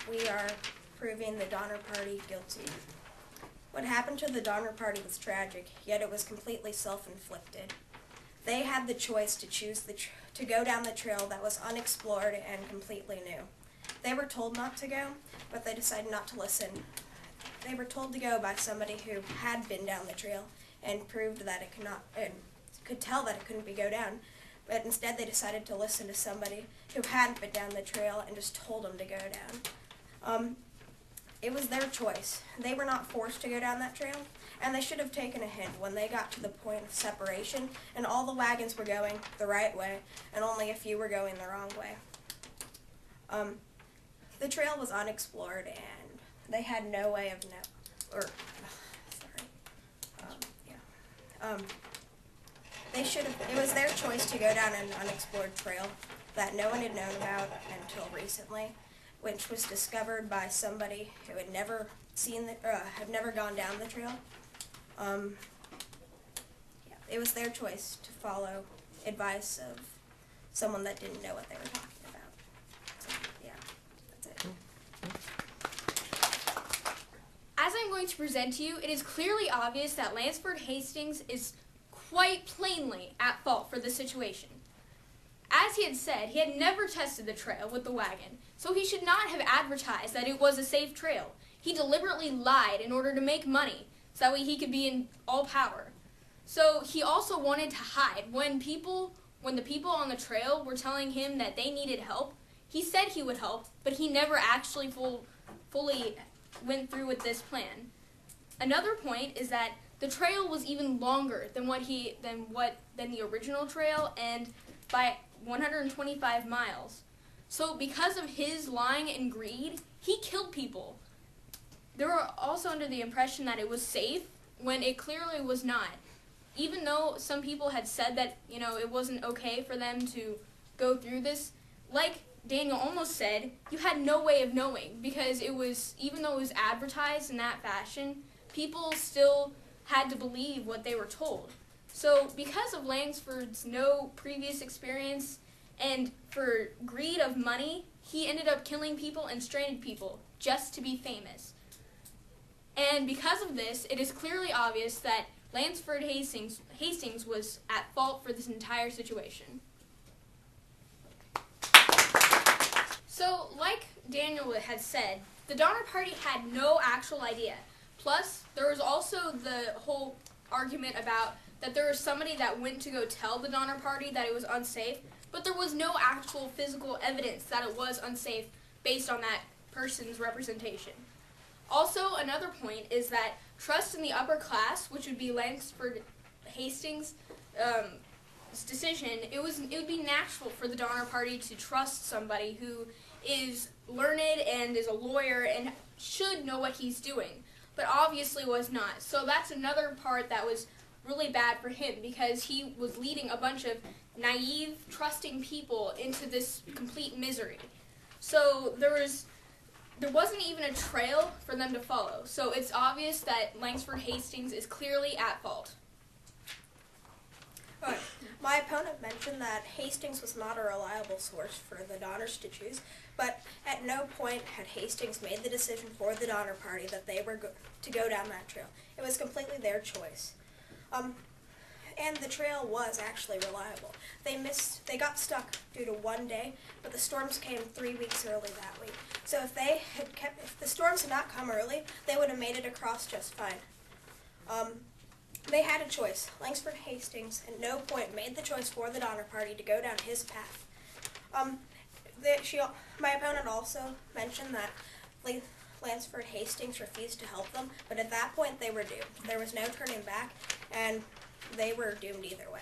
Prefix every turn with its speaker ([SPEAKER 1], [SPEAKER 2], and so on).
[SPEAKER 1] we are proving the Donner Party guilty. What happened to the Donner Party was tragic, yet it was completely self-inflicted. They had the choice to choose to go down the trail that was unexplored and completely new. They were told not to go, but they decided not to listen. They were told to go by somebody who had been down the trail and proved that it could not, and could tell that it couldn't be go down. But instead they decided to listen to somebody who hadn't been down the trail and just told them to go down. It was their choice. They were not forced to go down that trail, and they should have taken a hint when they got to the point of separation and all the wagons were going the right way and only a few were going the wrong way. The trail was unexplored and they had no way of it was their choice to go down an unexplored trail that no one had known about until recently, which was discovered by somebody who had never had never gone down the trail. It was their choice to follow advice of someone that didn't know what they were talking about. So, yeah, that's it.
[SPEAKER 2] As I'm going to present to you, it is clearly obvious that Lansford Hastings is quite plainly at fault for the situation. As he had said, he had never tested the trail with the wagon, so he should not have advertised that it was a safe trail. He deliberately lied in order to make money, so that way he could be in all power. So he also wanted to hide. When the people on the trail were telling him that they needed help, he said he would help, but he never actually fully went through with this plan. Another point is that the trail was even longer than the original trail, and by 125 miles. So because of his lying and greed, he killed people. They were also under the impression that it was safe when it clearly was not. Even though some people had said that, it wasn't okay for them to go through this, like Daniel almost said, you had no way of knowing because even though it was advertised in that fashion, people still had to believe what they were told. So because of Lansford's no previous experience and for greed of money, he ended up killing people and stranded people just to be famous. And because of this, it is clearly obvious that Lansford Hastings was at fault for this entire situation. So, like Daniel had said, the Donner Party had no actual idea. Plus, there was also the whole argument about that there was somebody that went to go tell the Donner Party that it was unsafe, but there was no actual physical evidence that it was unsafe based on that person's representation. Also, another point is that trust in the upper class, which would be Lansford Hastings' decision, it would be natural for the Donner Party to trust somebody who is learned and is a lawyer and should know what he's doing, but obviously was not. So that's another part that was really bad for him because he was leading a bunch of naive, trusting people into this complete misery. So there wasn't even a trail for them to follow. So it's obvious that Lansford Hastings is clearly at fault.
[SPEAKER 1] Right. My opponent mentioned that Hastings was not a reliable source for the Donners to choose, but at no point had Hastings made the decision for the Donner Party that they were to go down that trail. It was completely their choice. And the trail was actually reliable. They got stuck due to one day, but the storms came 3 weeks early that week. So if the storms had not come early, they would have made it across just fine. They had a choice. Lansford Hastings at no point made the choice for the Donner Party to go down his path. My opponent also mentioned that Lansford Hastings refused to help them, but at that point they were doomed. There was no turning back, and they were doomed either way.